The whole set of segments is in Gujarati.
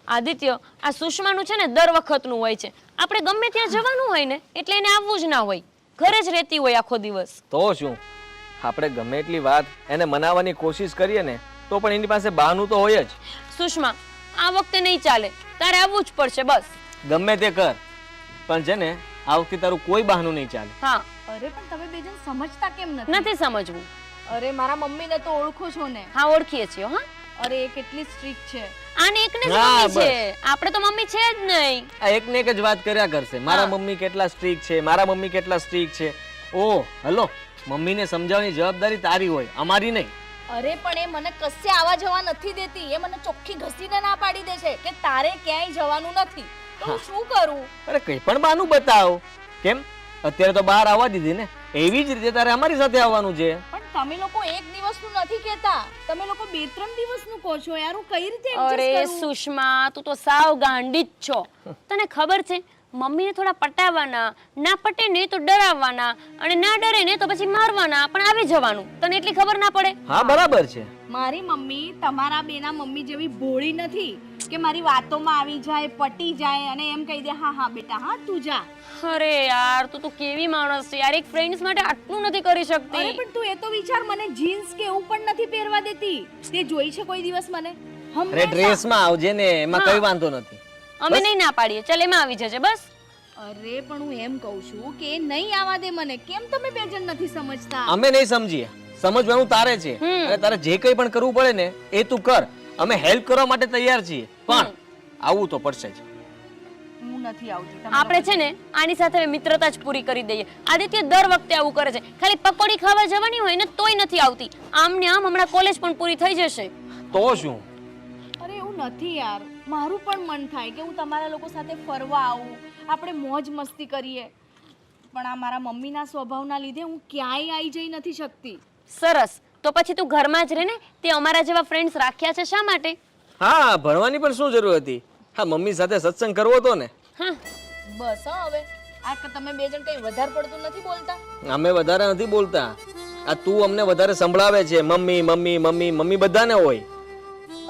આદિત્ય, આ સુષ્માનું છે ને દર વખતનું હોય છે. આપણે ગમે ત્યાં જવાનું હોય ને એટલે એને આવવું જ ના હોય, ઘરે જ રહેતી હોય આખો દિવસ. તો શું, આપણે ગમે એટલી વાત એને મનાવવાની કોશિશ કરીએ ને તો પણ એની પાસે બહાનું તો હોય જ. સુષ્મા, આ વખતે નહીં ચાલે, તારે આવવું જ પડશે બસ. ગમે તે કર, પણ છે ને આ વખતે તારું કોઈ બહાનું નહીં ચાલે. હા. અરે પણ તમે બે જણ સમજતા કેમ નથી? નથી સમજવું. અરે મારા મમ્મીને તો ઓળખો છો ને? હા, ઓળખીએ છીએ. હા, અરે એ કેટલી સ્ટ્રિક્ટ છે. આને એકને જ હા, મમ્મી છે, આપણે તો મમ્મી છે જ નહીં. આ એક ને એક જ વાત કર્યા કરશે, મારા મમ્મી કેટલા સ્ટ્રિક્ટ છે, મારા મમ્મી કેટલા સ્ટ્રિક્ટ છે. ઓ હલો, મમ્મીને સમજાવવાની જવાબદારી તારી હોય, અમારી નહીં. અરે પણ એ મને કશે આવા જવા નથી દેતી. એ મને ચોખ્ખી ઘસીને ના પાડી દે છે કે તારે ક્યાંય જવાનું નથી. તો હું શું કરું? અરે કઈ પણ બહાનું બતાવ. કેમ, અત્યારે તો બહાર આવવા દીધી ને, એવી જ રીતે તારે અમારી સાથે આવવાનું છે. પણ તમે લોકો એક દિવસનું નથી કહેતા, તમે લોકો 2-3 દિવસનું કહો છો યાર. હું કઈ રીતે અરે એડજસ્ટ કરું? સુષ્મા, તું તો સાવ ગાંડી જ છો. તને ખબર છે, મમ્મીને થોડા પટાવવાના, ના પટે ને તો ડરાવવાના, અને ના ડરે ને તો પછી મારવાના, પણ આવી જવાનું. તને એટલી ખબર ના પડે? હા બરાબર છે. મારી મમ્મી તમારા બેના મમ્મી જેવી ભોળી નથી કે મારી વાતોમાં આવી જાય, પટી જાય અને એમ કહી દે હા હા બેટા હા તું જા. અરે યાર, તું તો કેવી માણસ છે યાર, એક ફ્રેન્ડ્સ માટે આટલું નથી કરી અરે શકતી. પણ તું એ તો વિચાર, મને જીન્સ કે એવું પણ નથી પહેરવા દેતી. તે જોઈ છે કોઈ દિવસ મને? અરે હંમેશા. ડ્રેસમાં આવજે ને, એમાં કઈ વાંધો નથી. અમે નહીં ના પાડીએ, ચાલ એમાં આવી જજે બસ. અરે પણ હું એમ કહું છું કે એ નહીં આવવા દે મને. કેમ તમે બે જણ નથી સમજતા? અમે નહીં સમજીએ, સમજવાનું તારે છે. અને તારે જે કંઈ પણ કરવું પડે ને એ તું કર, અમે હેલ્પ કરવા માટે તૈયાર છીએ, પણ આવવું તો પડશે જ. હું નથી આવતી. તમે આપણે છે ને આની સાથે મિત્રતા જ પૂરી કરી દઈએ. આદિત્ય દર વખતે આવું કરે છે, ખાલી પકોડી ખાવા જવાની હોય ને તોય નથી આવતી. આમ ને આમ હમણાં કોલેજ પણ પૂરી થઈ જશે. તો શું, અરે એવું નથી યાર. મારું પણ મન થાય કે હું તમારા લોકો સાથે ફરવા આવું, આપણે મોજ મસ્તી કરીએ. પણ આ મારા મમ્મીના સ્વભાવના લીધે હું ક્યાંય આવી જઈ નથી શકતી. સરસ, તો પછી તું ઘરમાં જ રહે ને. તે અમારા જેવા ફ્રેન્ડ્સ રાખ્યા છે શા માટે? હા ભણવાની પણ શું જરૂર હતી? હા મમ્મી સાથે સત્સંગ કરવો હતો ને. હા, બસ હા હવે આ કે તમે બે જણ કઈ વધારે પડતું નથી બોલતા. અમે વધારે નથી બોલતા, આ તું અમને વધારે સંભળાવે છે. મમ્મી મમ્મી મમ્મી મમ્મી બધાને હોય.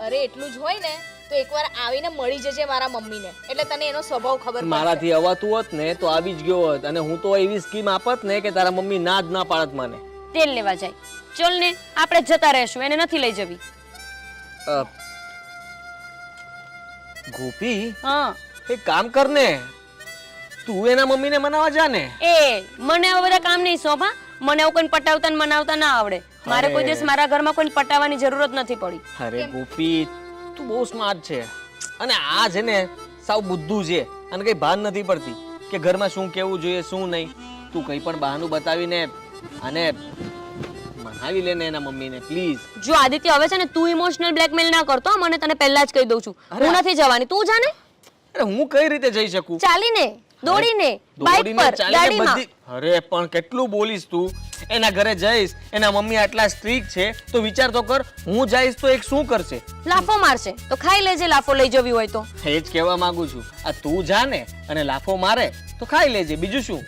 અરે એટલું જ હોય ને તો એકવાર આવીને મળી જજે મારા મમ્મીને, એટલે તને એનો સ્વભાવ ખબર પડશે. મારાથી અવાતું હોત ને તો આવી જ ગયો હોત, અને હું તો એવી સ્કીમ આપત ને કે તારા મમ્મી ના જ ના પાડત મને. તેલ લેવા જાય. ચલ ને, આપણે જતા રહેશું, એને નથી લઈ જવી. ગોપી હા, એક કામ કર ને, તું એના મમ્મીને મનાવવા જા ને. એ મને આવા બધા કામ નહીં સોંપા. મને આવું કોઈ પટાવતા ને મનાવતા ના આવડે. મારે કોઈ દિવસ મારા ઘરમાં કોઈ પટાવવાની જરૂરત નથી પડી. અરે ગોપી, તું બહુ સ્માર્ટ છે, અને આ છે ને સાવ બુદ્ધુ છે, અને કઈ ભાન નથી પડતી કે ઘરમાં શું કેવું જોઈએ શું નહીં. તું કઈ પણ બહાનું બતાવીને અને મનાવી લે ને એના મમ્મીને પ્લીઝ. જો આદિત્ય, હવે છે ને તું ઇમોશનલ બ્લેકમેલ ના કરતો. મને તને પહેલા જ કહી દઉં છું, હું નથી જવાની, તું જા ને. અરે હું કઈ રીતે જઈ શકું? ચાલીને, દોડીને, બાઇક દોડીને, પર, ચાલીને ગાડીમાં. બધી. અરે પણ કેટલું બોલીશ તું? એના ઘરે જઈશ, એના મમ્મી આટલા સ્ટ્રિક્ટ છે, તો વિચાર તો કર, હું જઈશ તો એક શું કરશે? લાફો મારશે. તો ખાઈ લેજે, લાફો લઈ જવી હોય તો. એ જ કહેવા માંગુ છું. આ તું જા ને અને લાફો મારે તો ખાઈ લેજે, બીજું શું?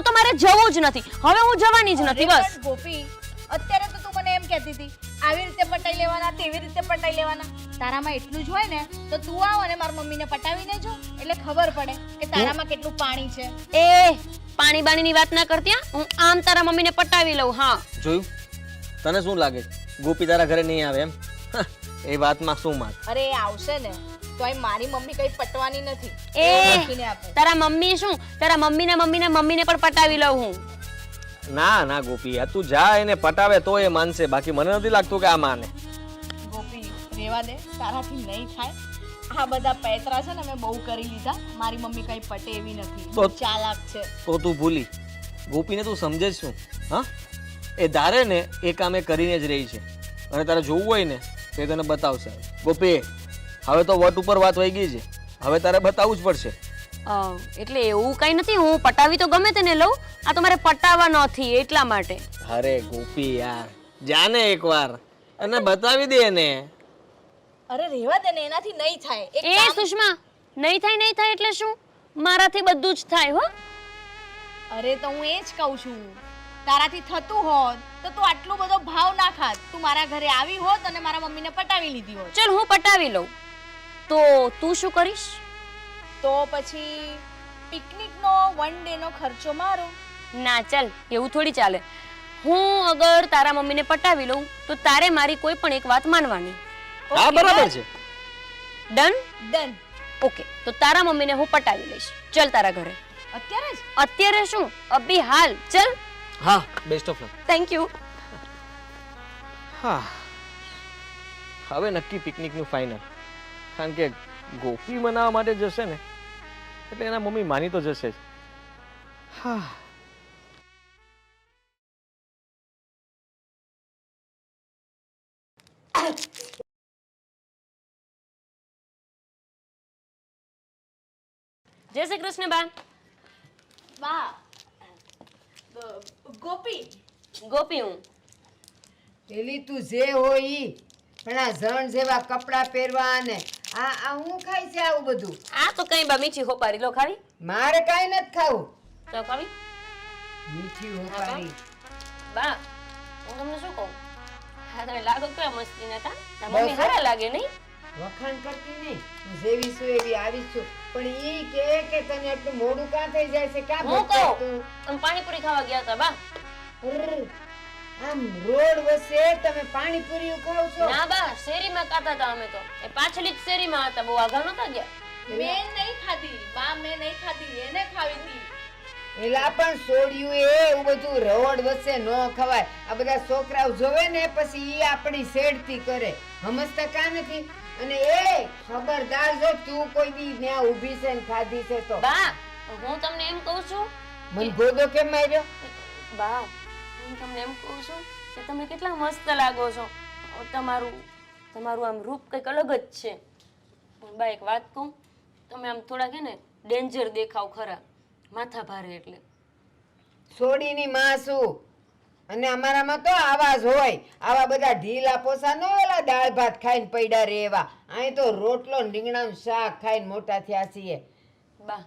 તો મારે જવું જ નથી. હવે હું જવાની જ નથી બસ. પણ ગોપી, અત્યારે તો તું મને એમ કહેતી હતી આવી રીતે પટાઈ લેવાના, તેવી રીતે પટાઈ લેવાના. તારામાં એટલું જ હોય ને તો તું આવ અને મારા મમ્મીને પટાવીને જો, એટલે ખબર પડે કે તારામાં કેટલું પાણી છે. એ પાણી બાણીની વાત ના કરતી હા. હું આમ તારા મમ્મીને પટાવી લઉં. હા, જોયું? તને શું લાગે ગોપી તારા ઘરે નહીં આવે એમ? એ વાતમાં શું માત? અરે એ આવશે ને તો અહીં મારી મમ્મી કઈ પટવાની નથી. એ લખીને આપે. તારા મમ્મી શું, તારા મમ્મીને મમ્મીને પણ પટાવી લઉં હું. ના ના ગોપી, આ તું જા એને પટાવે તો એ માનશે, બાકી મને નથી લાગતું કે આ માને. ગોપી રેવા દે, તારાથી નહીં થાય. આ બધા પેતરા છે ને મેં બહુ કરી લીધા. મારી મમ્મી કઈ પટે એવી નથી, તો- ચાલાક છે. તો તું ભૂલી ગોપીને તું સમજે જ શું? હા, એ ધારે ને એ કામ એ કરીને જ રહી છે, અને તારે જોવું હોય ને તો એ તને બતાવશે. ગોપી હવે તો વટ ઉપર વાત વહી ગઈ છે, હવે તારે બતાવવું જ પડશે. એટલે એવું કઈ નથી, હું પટાવી તો ગમે તેને લઉં. આ તો મારે પટાવવા નથી એટલા માટે. અરે ગોપી યાર, જાને એકવાર અને બતાવી દે એને. અરે રેવા દે ને, એનાથી નહીં થાય. એક એ કામ- સુષ્મા, નહીં થાય એટલે શું? મારાથી બધું જ થાય હો. અરે તો હું એ જ કહું છું, તારાથી થતું હોત તો તું આટલો બધો ભાવ ના ખાત. તું મારા ઘરે આવી હોત અને મારા મમ્મીને પટાવી લીધી હોત. ચલ હું પટાવી લઉં. તો તું શું કરીશ? તો પછી પિકનિકનો 1 ડે નો ખર્ચો મારો. ના ચાલ, એવું થોડી ચાલે. હું અગર તારા મમ્મીને પટાવી લઉં તો તારે મારી કોઈ પણ એક વાત માનવાની. હા બરાબર છે. ડન? ડન. ઓકે, તો તારા મમ્મીને હું પટાવી લઈશ. ચલ તારા ઘરે. અત્યારે જ? અત્યારે શું, અભી હાલ. ચલ. હા, best of luck. Thank you. હા, હવે નક્કી પિકનિકનું ફાઇનલ. કારણ કે ગોપી મનાવવા માટે જશે ને એટલે એના મમ્મી માની તો જશે જ. હા. જય શ્રી કૃષ્ણ બા. વાહ. ગોપી. ગોપી હું. પેલી તું જે હોય ઈ, પણ આ જણ જેવા કપડા પહેરવા ને આ હું ખાઈ છે આવું બધું? આ તો કઈ બા મીઠી હોપારી લો ખાવી. મારે કાંઈ નથી ખાવું. તો ખાવી. મીઠી હોપારી. બા હું તમને શું કહું, હા તમે લાગો કેવા મસ્તી ના કા બસ. મમ્મી સારા લાગે નહીં? વખાણ કરતી નહીં, હું જેવી છું એવી આવી છું. પણ ઈ કે તને એટલું મોડું કાં થઈ જાય છે? કાં હું ભટકાય કહું તું? અમે પાણીપુરી ખાવા ગયા હતા બા. અરર, આમ રોડ વચ્ચે તમે પાણીપુરી ખાવ છો? ના બા, શેરીમાં ખાતા હતા અમે તો. એ પાછલી જ શેરીમાં હતા, બહુ આગળ નતા ગયા. મેં નહીં ખાધી. બા મેં નહીં ખાધી, એને ખાવી હતી. એલા પણ સોડિયું એવું બધું રોડ વચ્ચે ન ખવાય. આ બધા છોકરાઓ જોવે ને પછી ઈ આપણી સેડતી કરે. સમજતા કાં નથી? અને એ ખબરદાર જો તું કોઈ દી ત્યાં ઊભી છે ને ખાધી છે તો. બા હું તમને એમ કહું છું મને ગોદો કેમ માર્યો? બા હું તમને એમ કહું છું કે તમે કેટલા મસ્ત લાગો છો. તમારું આમ રૂપ કંઈક અલગ જ છે. પણ બા એક વાત કહું, તમે આમ થોડા કે ને ડેન્જર દેખાવ ખરા, માથા ભારે એટલે. સોડીની માં છું અને અમારામાં તો આવા જ હોય. આવા બધા ઢીલા પોસા ન ઓલા દાળ ભાત ખાઈને પૈડા રે એવા. અહીં તો રોટલો ને રીંગણાનું શાક ખાઈને મોટા થયા છીએ. બા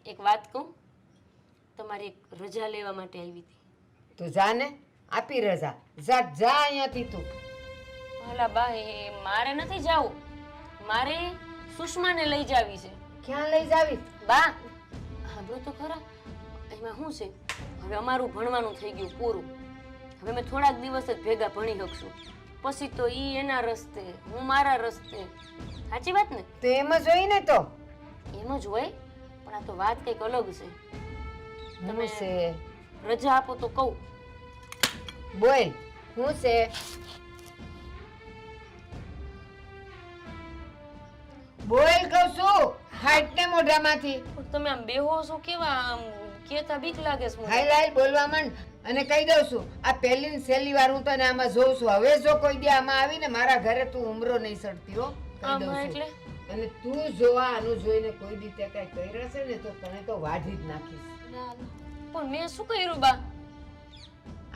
એક વાત કહું, તમારી એક રજા લેવા માટે આવી હતી. તું જા ને, આપી રજા. જા અહીંયાથી તું. હાલા બા એ મારે નથી જાવું, મારે સુષ્માને લઈ જાવી છે. ક્યાં લઈ જાવી? બા સાંભળો તો ખરા, એમાં શું છે, હવે અમારું ભણવાનું થઈ ગયું પૂરું. હવે મેં થોડાક દિવસ જ ભેગા ભણી શકશું, પછી તો ઈ એના રસ્તે, હું મારા રસ્તે. સાચી વાત ને? તો એમ જ હોય ને. તો એમ જ હોય, પણ આ તો વાત કંઈક અલગ છે. હું છે? રજા આપો તો કહું. બોલ, હું છે? બોલ કહું છું, હાઈટ ને મોઢામાંથી. પણ તમે આમ બેહો છો કેવા, આમ કેતા બીક લાગે છે મને. હાલ હાલ બોલવા માંડ અને કહી દઉં છું, આ પહેલી ને છેલ્લી વાર હું તને આમાં જોઉં છું. હવે જો કોઈ દી આમાં આવીને મારા ઘરે તું ઉમરો નહીં સડતી હો. કહી દઉં આમાં છું. એટલે અને તું જોવા આનું જોઈને કોઈ દી તે કઈ કર્યા છે ને તો તને તો વાઢી જ નાખીશ. પણ મેં શું કર્યું બા?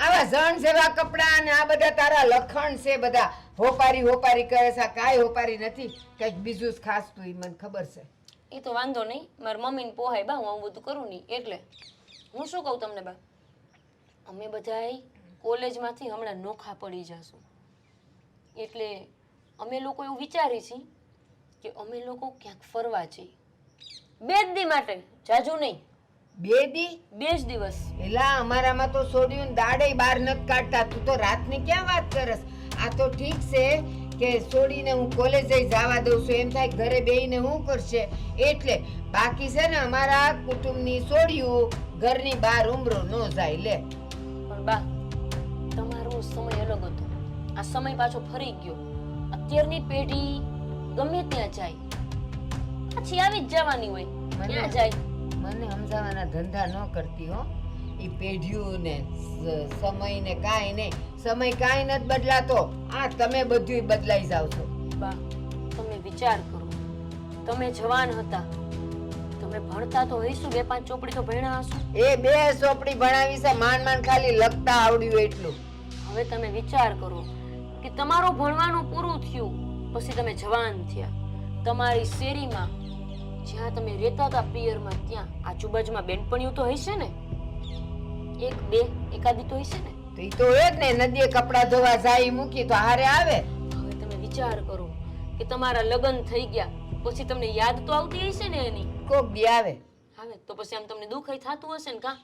આવા જણ જેવા કપડા અને આ બધા તારા લખણ છે, બધા હોપારી કરે છે. આ કાંઈ હોપારી નથી, કંઈક બીજું જ ખાસ તું, ઈ મને ખબર છે. એ તો વાંધો નહીં, મારી મમ્મીને પોહાય બા, હું આવું બધું કરું નહીં એટલે. હું શું કહું તમને બા, અમે બધાય કોલેજમાંથી હમણાં નોખા પડી જશું, એટલે અમે લોકો એવું વિચારી છીએ કે અમે લોકો ક્યાંક ફરવા જઈએ. 2 દી માટે, જાજુ નહીં. 2 દી? 2 જ દિવસ. એલા અમારામાં તો સોડિયું દાડે બહાર નથી કાઢતા. તું તો રાતની ક્યાં વાત કરસ? આ તો ઠીક છે કે છોડીને હું કોલેજે જવા દઉં છું, એમ થાય ઘરે બેહીને હું કરશે એટલે. બાકી છે ને અમારા કુટુંબની છોડ્યું ઘરની બહાર ઉમરો ન જાય. લે પણ બા તમારો સમય અલગ હતો, આ સમય પાછો ફરી ગયો. અત્યારની પેઢી ગમે ત્યાં જાય, પછી આવી જ જવાની હોય. ક્યાં જાય? મને સમજાવવાના ધંધા ન કરતી હો. એ પેઢીયું ને સમય ને કાંઈ નહીં. સમય કાંઈ નથી બદલાતો. આ તમે બધું બદલાઈ જાવ છો. બા તમે વિચાર કરો, તમે જવાન હતા, તમે ભણતા તો હઈશું, 2-5 ચોપડી તો ભણ્યા હશો. એ 2 ચોપડી ભણાવી છે, માંડ ખાલી લખતા આવડ્યું એટલું. હવે તમે વિચાર કરો કે તમારું ભણવાનું પૂરું થયું પછી તમે જવાન થયા. તમારી શેરીમાં જ્યાં તમે રહેતા હતા પિયરમાં, ત્યાં આજુબાજુમાં બેનપણીઓ તો હશે ને, 1-2 એકાદી તો હશે ને. તો ઈ તો એ જ ને, નદીએ કપડા ધોવા જાય મૂકી તો હારે આવે. હવે તમે વિચાર કરો કે તમારા લગ્ન થઈ ગયા, પછી તમને યાદ તો આવતી હશે ને એની? કોક દી આવે. આવે તો પછી આમ તમને દુઃખ થતું હશે ને? કા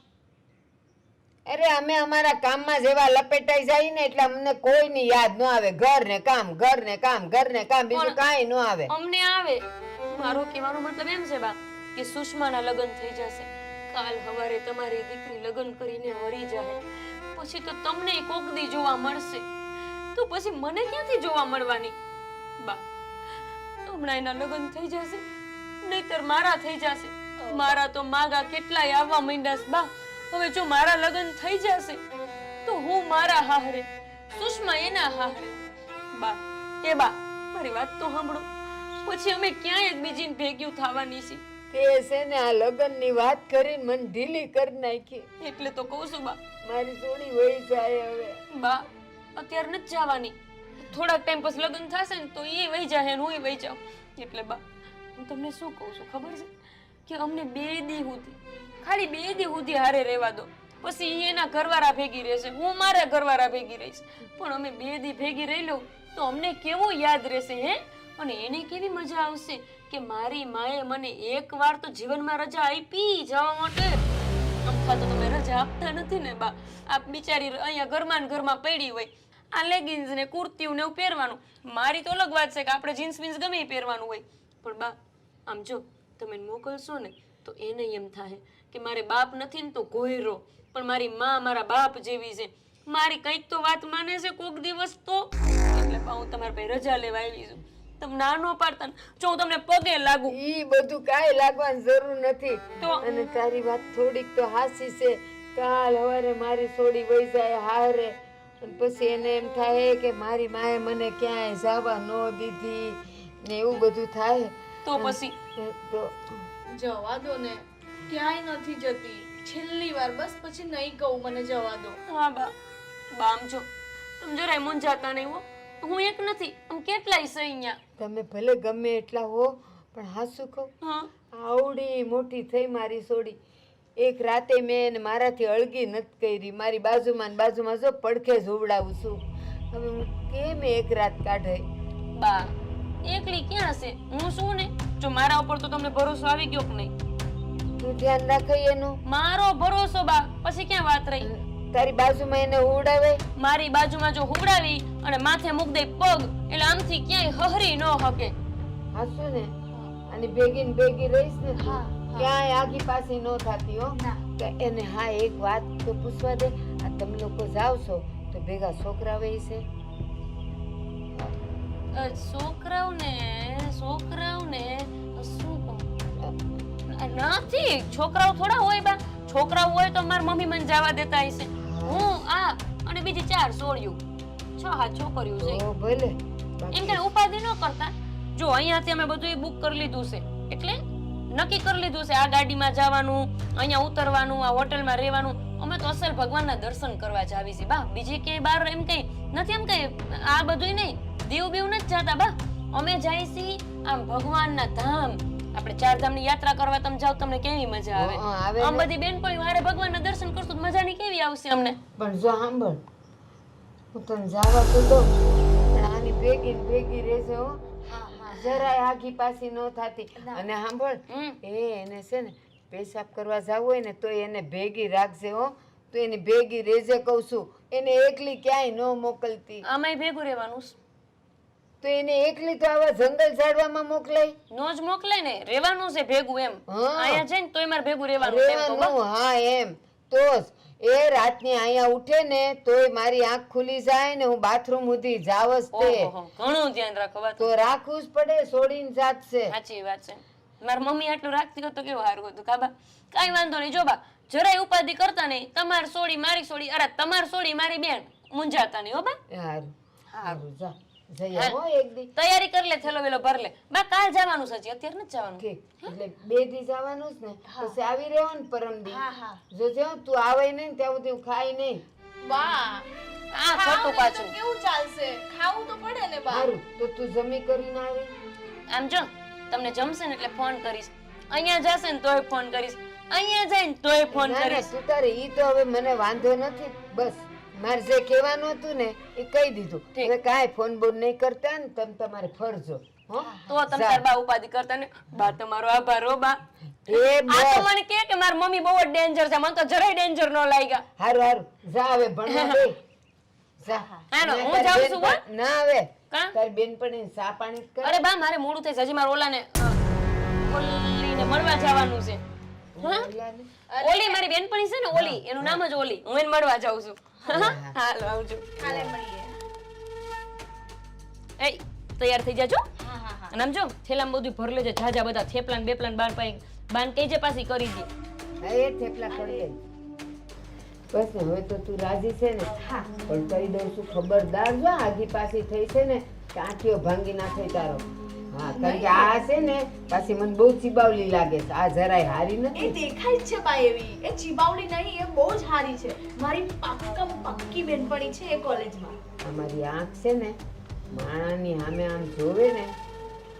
અરે અમે અમારા કામમાં જેવા લપેટાઈ જાય ને એટલે અમને કોઈની યાદ ન આવે. ઘર ને કામ, ઘર ને કામ, ઘર ને કામ, બીજું કાંઈ ન આવે. અમને આવે. મારો કહેવાનો મતલબ એમ છે બા કે સુષ્માના લગ્ન થઈ જશે. કાલ સવારે તમારી દીકરી લગ્ન કરીને વળી જાય પછી તો તમને કોક દી જોવા મળશે. તો પછી મને ક્યાંથી જોવા મળવાની? બા હમણાં એના લગ્ન થઈ જશે, નહીતર મારા થઈ જશે. મારા તો માગા કેટલાય આવવા માંડ્યા છે બા. હવે જો મારા લગ્ન થઈ જશે તો હું મારા હાહરે, સુષ્મા એના હાહરે. બા મારી વાત તો સાંભળો. પછી અમે ક્યાં એકબીજીને ભેગ્યું થવાની છે? તે છે ને આ લગ્નની વાત કરીને મને ઢીલી કરી નાખી. એટલે તો કહું છું બા, મારી સોડી વહી જાય હવે. બા અત્યારે નથી જવાની. થોડાક ટાઈમ પછી લગ્ન થશે ને તો એ વહી જાય ને હું વહી જાઉં. એટલે બા હું તમને શું કહું છું ખબર છે કે અમને 2 દી સુધી, ખાલી 2 દી સુધી હારે રહેવા દો. પછી ઈ એના ઘરવાળા ભેગી રહેશે, હું મારા ઘરવાળા ભેગી રહીશ. પણ અમે 2 દી ભેગી રહી લઉં તો અમને કેવું યાદ રહેશે હે? અને એને કેવી મજા આવશે કે મારી માએ મને એકવાર તો જીવનમાં રજા આપી જવા માટે. અમથા તો તમે રજા આપતા નથી ને બા. આપ બિચારી અહીંયા ઘરમાં ને ઘરમાં પડી હોય. આ લેગિન્સ ને કુર્તીઓ ને એવું પહેરવાનું. મારી તો અલગ વાત છે કે આપણે જીન્સ બીન્સ ગમે એ પહેરવાનું હોય. પણ બા આમ જો તમે મોકલશો ને તો એને એમ થાય કે મારે બાપ નથી ને તો ગોયરો, પણ મારી માં મારા બાપ જેવી છે. મારી કંઈક તો વાત માને છે કોક દિવસ તો. એટલે બા હું તમારા પાસે રજા લેવા આવી છું. તમે નાનો પાડતા જો હું તમને પગે લાગુ. ઈ બધું કાંઈ લાગવાની જરૂર નથી. તો અને તારી વાત થોડીક તો હાસી છે. કાલ સવારે મારી સોડી વહી જાય હારે અને પછી એને એમ થાય કે મારી માએ મને ક્યાંય જવા ન દીધી ને એવું બધું થાય. તો પછી તો જવા દો ને, ક્યાંય નથી જતી. છેલ્લી વાર બસ, પછી નહીં કહું, મને જવા દો. હા બા આમ જો તમે જરાય મૂંઝાતા નહીં હો. હું એક નથી, આમ કેટલાય છે અહીંયા. તમે ભલે ગમે એટલા હો પણ હાસુ કહું, હા આવડી મોટી થઈ મારી સોડી. એક રાતે મેં એને મારાથી અળગી નથી કરી. મારી બાજુમાં ને બાજુમાં જો પડખે જોવડાવું છું. હવે હું કેમ એક રાત કાઢાય? બા એકલી ક્યાં છે? હું શું ને જો મારા ઉપર તો તમને ભરોસો આવી ગયો કે નહીં? તું ધ્યાન રાખે એનું. મારો ભરોસો બા, પછી ક્યાં વાત રહી? તારી બાજુમાં એને ઉડાવે. મારી બાજુમાં જો હુવડાવી અને માથે મૂક દે પગ એટલે આમથી ક્યાંય હહરી ન શકે. હાસુ ને અને ભેગી ને ભેગી રહીશ ને તું, ક્યાંય આગી પાછી ન થાતી હો. તો એને હા એક વાત તો પૂછવા દે. આ તમે લોકો જાવ છો તો ભેગા છોકરા હોય છે? છોકરાઓને શું કહું? નથી, છોકરાઓ થોડા હોય બા. છોકરાઓ હોય તો મારી મમ્મી મને જવા દેતા હશે. હું આ અને બીજી 4 છોડ્યું, 6 છોકરીઓ છે. ઓ ભલે. એમ કે ઉપાધિ ન કરતા. જો અહીંયાથી અમે બધું બુક કરી લીધું છે, એટલે નક્કી કરી લીધું છે આ ગાડીમાં જવાનું, અહીંયા ઉતરવાનું, આ હોટલમાં રહેવાનું. અમે તો અસલ ભગવાનના દર્શન કરવા જ આવી છીએ બા. બીજી ક્યાંય બહાર એમ કઈ નથી. એમ કઈ આ બધું નહીં, દીવ બીવ નથી જતા બા. અમે જાય છીએ આમ ભગવાનના ધામ. આપણે 4 ધામની યાત્રા કરવા તમે જાવ તમને કેવી મજા આવે. આમ બધી બેનપણી વારે ભગવાનના દર્શન કરશું તો મજાની કેવી આવશે અમને? પણ જો સાંભળ, હું તને જવા તો દઉં પણ આની ભેગી ને ભેગી રહેશે હો. જરાય આગી પાછી ન થાતી. અને સાંભળ, એને છે ને પેશાબ કરવા જવું હોય ને તો એને ભેગી રાખજે હો. તો એની ભેગી રહેજે કહું છું. એને એકલી ક્યાંય ન મોકલતી. આમાંય ભેગું રહેવાનું છે. તો એને એકલી તો આવા જંગલ ઝાડવામાં મોકલાય? નો જ મોકલે ને, રહેવાનું છે ભેગું એમ. હા. અહીંયા જઈને તોય મારે ભેગું રહેવાનું છે એમ તો બા. રહેવાનું, હા એમ. તો જ એ રાતની અહીંયા ઉઠે ને તોય મારી આંખ ખુલી જાય ને હું બાથરૂમ સુધી જાવ જ તે. ઓહો, ઘણું ધ્યાન રાખો બા. તો રાખવું જ પડે, છોડીને જાત છે. સાચી વાત છે. મારી મમ્મી આટલું રાખતી હોત તો કેવું સારું હતું કાબા. કાંઈ વાંધો નહીં. જો બા જરાય ઉપાધિ કરતા નહીં. તમારી સોડી મારી સોડી, અરે તમારી સોડી મારી બેન, મૂંઝાતા નહીં હો બા. હારું હારું, જા જઈએ હો એક દી. તૈયારી કરી લે, થેલો વેલો ભર લે બા. કાલ જવાનું છે, અત્યારે નથી જવાનું. ઠીક, એટલે 2 દી જવાનું જ ને, પછી આવી રહેવાનું પરમ દી. જોજે હો, તું આવે નહીં ને ત્યાં સુધી હું ખાઈ નહીં. બા આ ખોટું પાછું. કેવું ચાલશે? ખાવું તો પડે ને બા. હારું, તો તું જમી કરીને આવી. આમ જો તમને જમશે ને એટલે ફોન કરીશ. અહીંયા જશે ને તોય ફોન કરીશ. અહીંયા જાય ને તોય ફોન ના ના, કરીશ. તું તારે ઈ તો હવે મને વાંધો નથી. બસ મારે જે કહેવાનું હતું ને એ કહી દીધું. ઠીક. હવે કાંઈ ફોન બોન નહીં કરતા ને તમે તમારે ફરજો. હો તો તમે તાર બા ઉપાધિ કરતા ને બા તમારો આભાર હો બા એ આ તો મને કે મારી મમ્મી બહુ જ ડેન્જર છે મને તો જરાય ડેન્જર ન લાગ્યા હારું હારું જા હવે ભણવા બે જા હાલો, અને હું તારી જાઉં બેન છું, હો. પણ- ના હવે કાં? તારી બેનપણીને ચા પાણી કર અરે બા મારે મોડું થાય છે હજી મારે ઓલાને ઓલીને મળવા જવાનું છે હા? ઓલાને? ઓલી મારી બેનપણી છે ને ઓલી એનું નામ જ ઓલી હું એને મળવા જાઉં છું હાલો આવજો કાલે મળીએ એ તૈયાર થઈ જાજો હા હા હા અને આમ જો થેલામાં બધું ભર લેજે જાજા બધા થેપલા ને બેપલા ને બાર પાઈ બાન કેજે પાછી કરી દે હા એ થેપલા કરી દે બસ ને હવે તો તું રાજી છે ને પણ કહી દઉં છું ખબરદાર જો આગી પાછી થઈ છે ને કે આંખીઓ ભાંગી નાખે તારો હા કારણ કે આ છે ને પાછી મને બહુ ચીબાવલી લાગે છે આ જરાય હારી એ નથી દેખાય જ છે બા એવી એ ચીબાવડી નહીં એ બહુ જ સારી છે મારી પક્કી બેનપણી છે એ કોલેજમાં અમારી આંખ છે ને માણાની સામે આમ જોવે ને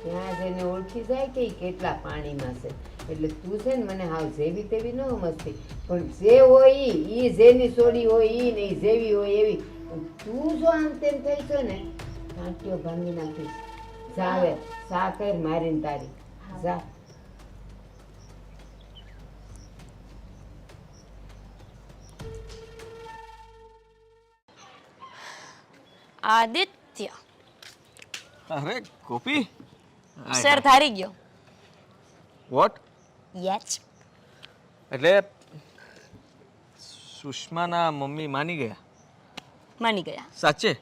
ત્યાં જઈને ઓળખી જાય કે ઈ કેટલા પાણીમાં છે એટલે તું છે ને મને હાવ જેવી તેવી ન સમજતી પણ જે હોય ઈ જેની સોડી હોય ઈ ને ઈ જેવી હોય એવી તું જો આમ તેમ થઈ છો ને કાંટીઓ ભાંગી નાખીશ જા હવે સા કર મારીને તારી જા આદિત્ય અરે ગોપી શેર થારી ગયો વોટ યસ એટલે સુષ્માના મમ્મી માની ગયા માની ગયા સાચે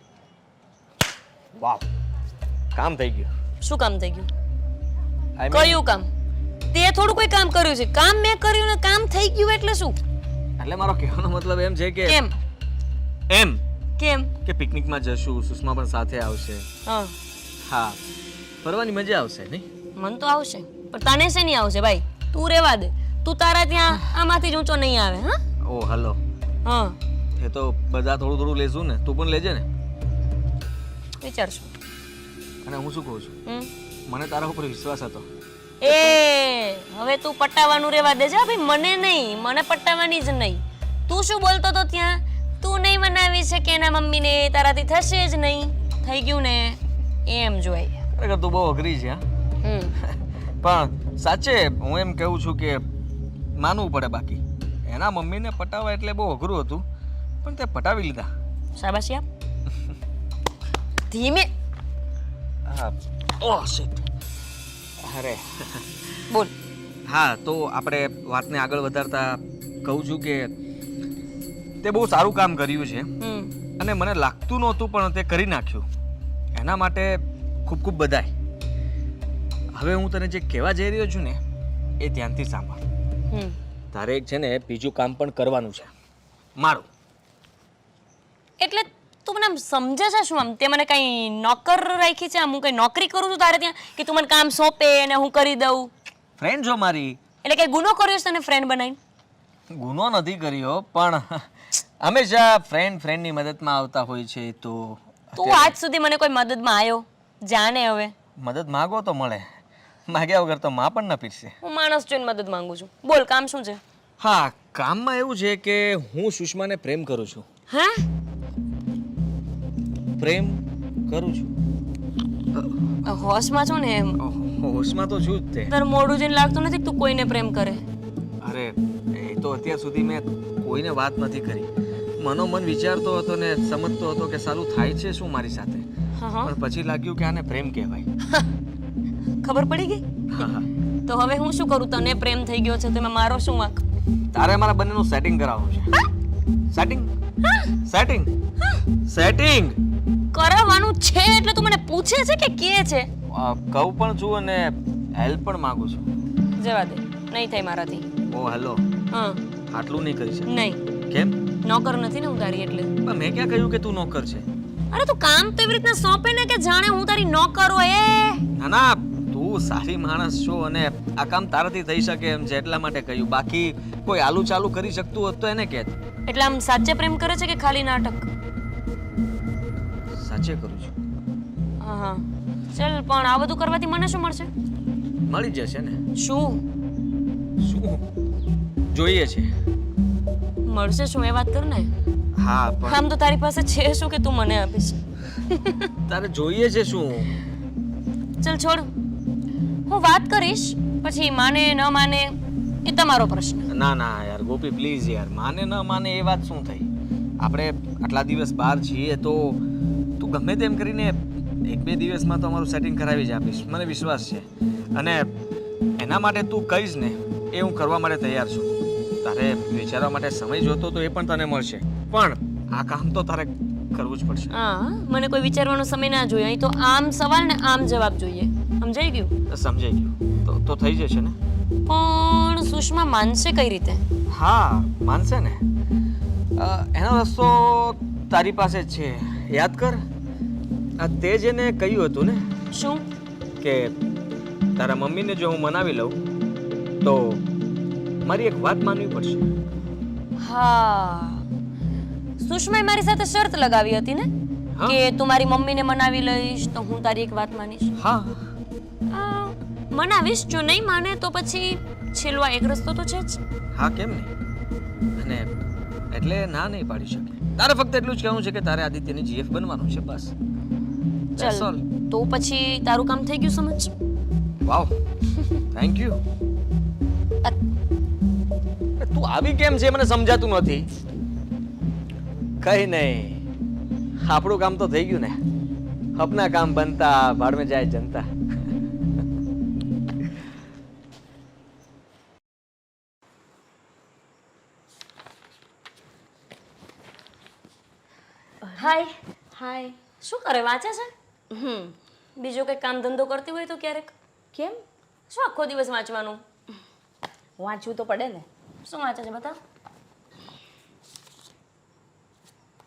વાવ કામ થઈ ગયું શું કામ થઈ ગયું I mean, કયું કામ તે થોડું કોઈ કામ કર્યું છે કામ મેં કર્યું ને કામ થઈ ગયું એટલે શું એટલે મારો કહેવાનો મતલબ એમ છે કે કેમ એમ કેમ કે પિકનિકમાં જશું સુષ્મા પણ સાથે આવશે હા હા ફરવાની મજા આવશે નહીં મન તો આવશે પણ તને છે નહીં આવશે ભાઈ તું રેવા દે તું તારા ત્યાં આમાંથી જ ઊંચો નહીં આવે હા ઓ હલો હા એ તો બધા થોડું થોડું લેશું ને તું પણ લેજે ને વિચારશું અને હું શું કહું છું હમ મને તારા ઉપર વિશ્વાસ હતો એ હવે તું પટાવાનું રેવા દેજે હા ભાઈ મને નહીં મને પટાવાની જ નહીં તું શું બોલતો તો ત્યાં તું નહીં મનાવી છે કે એના મમ્મીને તારાથી થશે જ નહીં થઈ ગયું ને એમ જોઈ ખરેખર તું બહુ અઘરી છે હા પણ સાચે હું એમ કહું છું કે માનવું પડે બાકી એના મમ્મીને પટાવવા એટલે બહુ અઘરું હતું પણ તે પટાવી લીધા શાબાશી આપ ધીમે હા ઓહ શિટ અરે બોલ હા તો આપણે વાતને આગળ વધારતા કહું છું કે તે બહુ સારું કામ કર્યું છે અને મને લાગતું નહોતું પણ તે કરી નાખ્યું એના માટે ખૂબ ખૂબ બધાય હવે હું તને જે કહેવા જઈ રહ્યો છું ને એ ધ્યાનથી સાંભળ તારે એક છે ને બીજું કામ પણ કરવાનું છે મારું એટલે તું મને આમ સમજે છે શું આમ તે મને કઈ નોકર રાખી છે આમ હું કઈ નોકરી કરું છું તારે ત્યાં કે તું મને કામ સોંપે અને હું કરી દઉં ફ્રેન્ડ છો મારી એટલે કઈ ગુનો કર્યો છે તને ફ્રેન્ડ બનાવીને ગુનો નથી કર્યો પણ હંમેશા ફ્રેન્ડની મદદમાં આવતા હોય છે તો તું આજ સુધી મને કોઈ મદદમાં આવ્યો જાણે હવે મદદ માગો તો મળે માગ્યા વગર તો માં પણ ન પીરશે હું માણસ જોઈને મદદ માંગુ છું બોલ કામ શું છે હા કામમાં એવું છે કે હું સુષ્માને પ્રેમ કરું છું હા પ્રેમ કરું છું હોશમાં છો ને એમ હોશમાં તો છું જ તે તારું મોઢું જોઈને લાગતું નથી કે તું કોઈને પ્રેમ કરે અરે એ તો અત્યાર સુધી મેં કોઈને વાત નથી કરી મનોમન વિચારતો હતો ને સમજતો હતો કે સાલું થાય છે શું મારી સાથે હા પણ પછી લાગ્યું કે આને પ્રેમ કહેવાય ખબર પડી ગઈ હા હા તો હવે હું શું કરું તને પ્રેમ થઈ ગયો છે તો એમાં મારો શું વાંક તારે મારા બંનેનું સેટિંગ કરાવવાનું છે સેટિંગ સેટિંગ સેટિંગ કરાવવાનું છે એટલે તું મને પૂછે છે કે કે છે કહું પણ છું અને હેલ્પ પણ માંગુ છું જવા દે નહીં થાય મારાથી ઓ હેલો હા આટલું નહીં કરી શકે નહીં કેમ નોકર નથી ને હું તારી એટલે પણ મેં ક્યાં કહ્યું કે તું નોકર છે અરે તું કામ તો એવી રીતના સોંપે ને કે જાણે હું તારી નોકર હોય ના ના તું સારી માણસ છો અને આ કામ તારાથી થઈ શકે એમ છે એટલા માટે કહ્યું બાકી કોઈ આલુ ચાલુ કરી શકતું હોત તો એને કહેત એટલે આમ સાચે પ્રેમ કરે છે કે ખાલી નાટક સાચે કરું છું હા હા ચલ પણ આ બધું કરવાથી મને શું મળશે મળી જશે ને શું શું જોઈએ છે મળશે શું એ વાત કર ને હા પણ આમ તો તારી પાસે છે શું કે તું મને આપીશ તારે જોઈએ છે શું ચલ છોડ, હું વાત કરીશ, પછી માને ન માને એ તમારો પ્રશ્ન. ના ના યાર ગોપી પ્લીઝ યાર, માને ન માને એ વાત શું થઈ? આપણે આટલા દિવસ બહાર છીએ તો તું ગમે તેમ કરીને 1-2 દિવસમાં તો અમારું સેટિંગ કરાવી જ આપીશ, મને વિશ્વાસ છે. અને એના માટે તું કહીશ ને એ હું કરવા માટે તૈયાર છું. તારે વિચારવા માટે સમય જોતો તો એ પણ તને મળશે, પણ આ કામ તો તારે કરવું જ પડશે. હા, મને કોઈ વિચારવાનો સમય ના જોઈએ. અહીં તો આમ સવાલ ને આમ જવાબ જોઈએ. સમજાઈ ગયું? સમજાઈ ગયું તો થઈ જશે ને? પણ સુષ્મા માનશે કઈ રીતે? હા માનશે ને, એનો રસ્તો તારી પાસે જ છે. યાદ કર, આ તે જ એને કહ્યું હતું ને શું? કે તારા મમ્મીને જો હું મનાવી લઉં તો મારી એક વાત માનવી પડશે. હા, સુષ્માએ મારી સાથે શરત લગાવી હતી ને હા. કે તું મારી મમ્મીને મનાવી લઈશ તો હું તારી એક વાત માનીશ. હા મનાવીશ, જો નહીં માને તો પછી છેલ્લો આ એક રસ્તો તો છે જ. હા કેમ નહીં? અને એટલે ના નહીં પાડી શકે. તારે ફક્ત એટલું જ કહેવું છે કે તારે આદિત્યની જીએફ બનવાનું છે, બસ. That's ચલ all. તો પછી તારું કામ થઈ ગયું સમજ. વાવ, થેન્ક યુ. તું આવી કેમ છે મને સમજાતું નથી. કઈ નહીં, આપણું કામ તો થઈ ગયું ને. અપના કામ બનતા ભાડ में જાય જનતા. હાય, હાય. શું કરે? વાંચે છે? બીજો કંઈ કામ ધંધો કરતી હોય તો ક્યારેક. કેમ? શું આખો દિવસ વાંચવાનું? વાંચવું તો પડે ને. શું વાંચે છે બતા?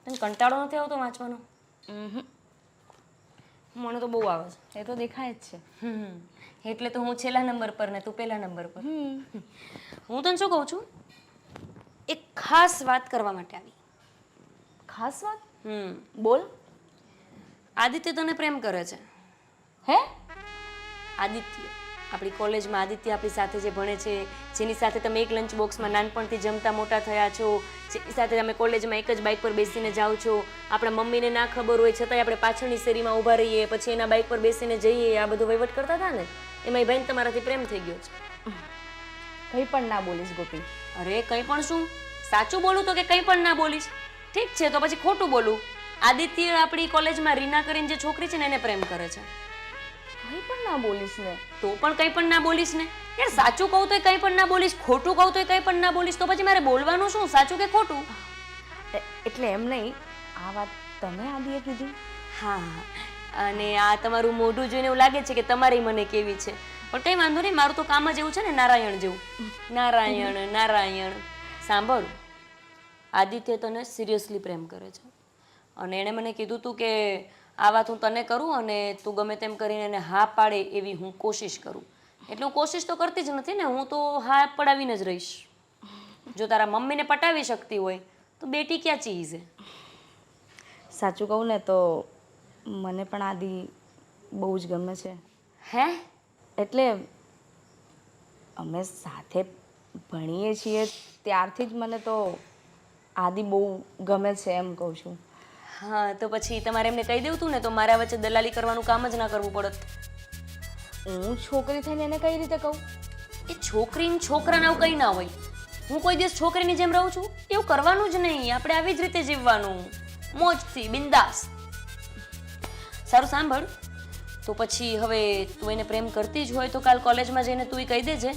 તને કંટાળો નથી આવતો વાંચવાનો? મને તો બહુ આવે છે. એ તો દેખાય જ છે. એટલે તો હું છેલ્લા નંબર પર ને તું પહેલા નંબર પર. હું તને શું કહું છું, એક ખાસ વાત કરવા માટે આવી. ખાસ વાત? બોલ. આદિત્ય તને પ્રેમ કરે છે. હે? આદિત્ય, આપણી કોલેજમાં આદિત્ય આપણી સાથે જે ભણે છે, જેની સાથે તમે એક લંચ બોક્સમાં નાનપણથી જમતા મોટા થયા છો, જેની સાથે તમે કોલેજમાં એક જ બાઇક પર બેસીને જાઓ છો, આપણા મમ્મીને ના ખબર હોય છતાંય આપણે પાછળની શેરીમાં ઊભા રહીએ, પછી એના બાઇક પર બેસીને જઈએ, આ બધું વહીવટ કરતા હતા ને, એમાં એ ભાઈને તમારાથી પ્રેમ થઈ ગયો છે. કંઈ પણ ના બોલીશ ગોપી. અરે કંઈ પણ શું? સાચું બોલું તો કે કંઈ પણ ના બોલીશ? ઠીક છે તો પછી ખોટું બોલું. આદિત્ય આપણી કોલેજમાં રીના કરીને જે છોકરી છે ને એને પ્રેમ કરે છે. કંઈ પણ ના બોલીશ ને. તો પણ કંઈ પણ ના બોલીશ ને યાર. સાચું કહું તોય કંઈ પણ ના બોલીશ, ખોટું કહું તોય કંઈ પણ ના બોલીશ, તો પછી મારે બોલવાનું શું? સાચું કે ખોટું? એટલે એમ નહીં, આ વાત તમે આદિએ કીધી? હા, અને આ તમારું મોઢું જોઈને એવું લાગે છે કે તમારી મને કેવી છે, પણ કંઈ વાંધો નહીં. મારું તો કામ જ એવું છે ને, નારાયણ જેવું. નારાયણ નારાયણ. સાંભળ, આદિત્ય તને સિરિયસલી પ્રેમ કરે છે અને એણે મને કીધું હતું કે આ વાત હું તને કરું અને તું ગમે તેમ કરીને એને હા પાડે એવી હું કોશિશ કરું. એટલે હું કોશિશ તો કરતી જ નથી ને, હું તો હા પડાવીને જ રહીશ. જો તારા મમ્મીને પટાવી શકતી હોય તો બેટી ક્યાં ચીઝ હે. સાચું કહું ને તો મને પણ આદિ બહુ જ ગમે છે. હે? એટલે અમે સાથે ભણીએ છીએ ત્યારથી જ મને તો આદિ બહુ ગમે છે એમ કહું છું. હા, તો પછી તમારે એમને કહી દેવું તું ને, તો મારા વચ્ચે દલાલી કરવાનું કામ જ ના કરવું પડત. હું છોકરી થઈને એને કઈ રીતે કહું? એ છોકરીને છોકરાને આવું કંઈ ના હોય. હું કોઈ દિવસ છોકરીની જેમ રહું છું એવું કરવાનું જ નહીં. આપણે આવી જ રીતે જીવવાનું, મોજથી, બિંદાસ. સારું સાંભળ, તો પછી હવે તું એને પ્રેમ કરતી જ હોય તો કાલ કોલેજમાં જઈને તું કહી દેજે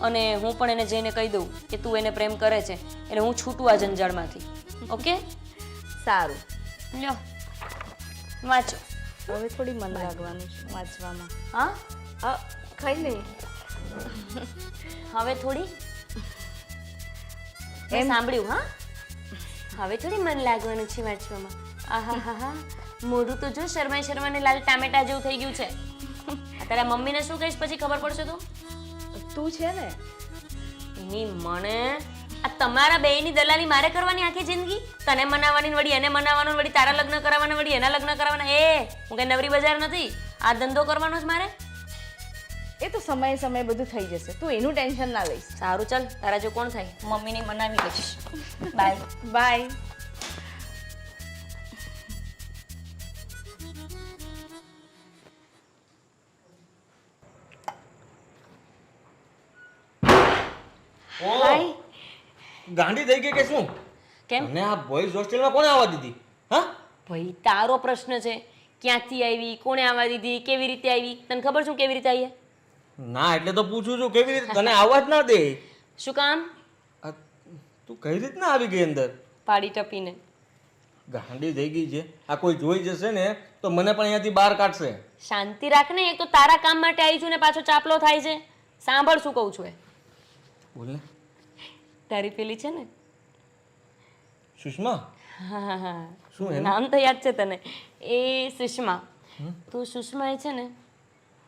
અને હું પણ એને જઈને કહી દઉં કે તું એને પ્રેમ કરે છે, એટલે હું છૂટું આ જંજાળમાંથી. ઓકે? સારું. લ્યો વાંચો. હવે થોડી મન લાગવાનું છે વાંચવામાં. હા, કઈ નહીં. હવે થોડી એમ સાંભળ્યું? હા, હવે થોડી મન લાગવાનું છે વાંચવામાં. આહા હા હા, મોઢું તો જો શરમાઈ શરમાઈને લાલ ટામેટા જેવું થઈ ગયું છે. તારા મમ્મીને શું કહીશ પછી ખબર પડશે તો? તું છે ને એની મને આ તમારા બેયની દલાલી મારે કરવાની આખી જિંદગી? તને મનાવવાની વળી એને મનાવવાનું વળી તારા લગ્ન કરાવવાના વળી એના લગ્ન કરાવવાના. એ હું કઈ નવરી બજાર નથી, આ ધંધો કરવાનો જ મારે. એ તો સમયે સમયે બધું થઈ જશે, તું એનું ટેન્શન ના લઈશ. સારું ચાલ, તારા જો કોણ થાય મમ્મીને મનાવી લઈશ. Bye bye. હાય. ગાંડી થઈ ગઈ કે શું? કેમ? અને આ બોયઝ હોસ્ટેલમાં કોને આવવા દીધી? હા? ભાઈ તારો પ્રશ્ન છે, ક્યાંથી આવી, કોણે આવવા દીધી, કેવી રીતે આવી? તને ખબર શું કેવી રીતે આવી? ના એટલે તો પૂછું છું કેવી રીતે તને આવવા જ ના દે. શું કામ? આ તું કઈ રીતના આવી ગઈ અંદર? પાડી ટપીને. ગાંડી થઈ ગઈ છે. આ કોઈ જોઈ જશે ને તો મને પણ અહીંયાથી બહાર કાઢશે. શાંતિ રાખ ને, એક તો તારા કામ માટે આવી છું ને પાછો ચાપલો થાય છે. સાંભળ શું કહું છું એ. બોલ ને. તારી પેલી છે ને, સુષ્મા? હા, શું એનું? નામ તો યાદ છે તને, એ સુષ્મા. તો સુષ્માએ છે ને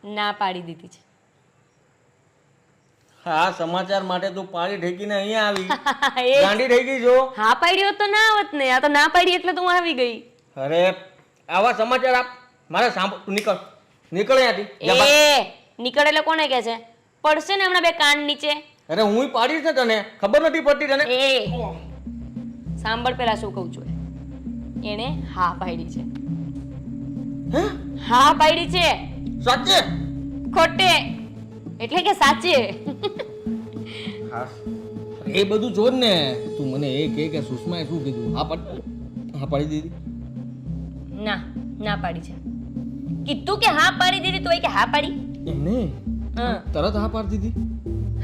ના પાડી દીધી છે. હા, સમાચાર માટે તું પાડી ઠેકીને અહીંયા આવી. એ ગાંડી થઈ ગઈ છો. હા પાડી હોત તો ના આવત ને, આ તો ના પાડી એટલે તો હું આવી ગઈ. અરે આવા સમાચાર આપ મારે સાંભળ. તું નીકળ નીકળ અહીંયાથી. જા બહાર. એ નીકળ એટલે કોને કહે છે? પડશે ને હમણાં બે કાન નીચે. અરે હું પાડીશ ને તને ખબર નથી પડતી તને. એ સાંભળ પેલા શું કહું છું એને હા પાડી છે. હે? હા પાડી છે. સાચે? ખોટે એટલે કે સાચે. હા. એ બધું છોડ ને, તું મને એ કહે કે સુષ્માએ શું કીધું? હા પાડી દીધી. ના ના પાડી છે. કીધું કે હા પાડી દીધી તો કે હા પાડી. એમને હા તરત હા પાડી દીધી.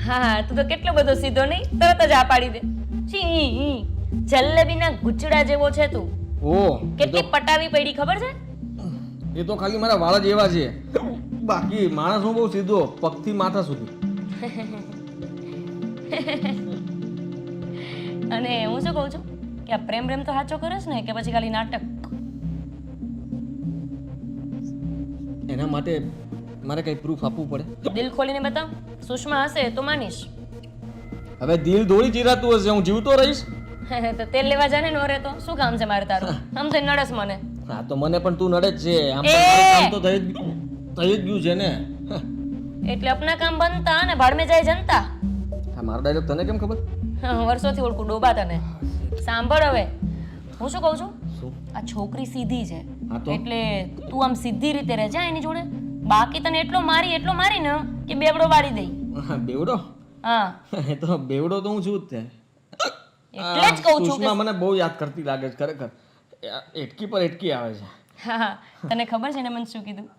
હા તું તો કેટલો બધો સીધો નહીં, તરત જ હા પાડી દે. છી જલેબીના ગુચડા જેવો છે તું. ઓ કેટલી પટાવી પડી ખબર છે? એ તો ખાલી મારા વાળ જ એવા છે, બાકી માણસ હું બહુ સીધો પગથી માથા સુધી. અને હું શું કહું છું કે આ પ્રેમ પ્રેમ તો સાચો કરે છે ને કે પછી ખાલી નાટક? એના માટે મારે કઈ પ્રૂફ આપવું પડે? દિલ ખોલીને બતાવ. સુષ્મા હશે તો માનીશ. હવે દિલ દોડી ચીરાતું હશે, હું જીવતો રહીશ? તો તેલ લેવા જાને નો રે તો શું કામ છે મારે તારું? આમ તો નડસ મને. હા તો મને પણ તું નડે જ છે. આમ એ! પણ મારું કામ તો થઈ જ ગયું છે ને. એટલે અપના કામ બનતા અને ભાડ में જાય જનતા. હા, મારો ડાયલોગ તને કેમ ખબર? વર્ષોથી ઓળખું ડોબા તને. સાંભળ હવે હું શું કહું છું, શું? આ છોકરી સીધી છે હા તો? એટલે તું આમ સીધી રીતે રહેજે એની જોડે. બાકી તને એટલો મારી ને કે બેવડો વાળી દઈ. હા, બેવડો? હા એ તો બેવડો તો હું છું જ તે. એટલે જ કહું છું સુષ્મા કે મને બહુ યાદ કરતી લાગે છે ખરેખર. એટકી પર એટકી આવે છે. હા તને ખબર છે ને મને શું કીધું?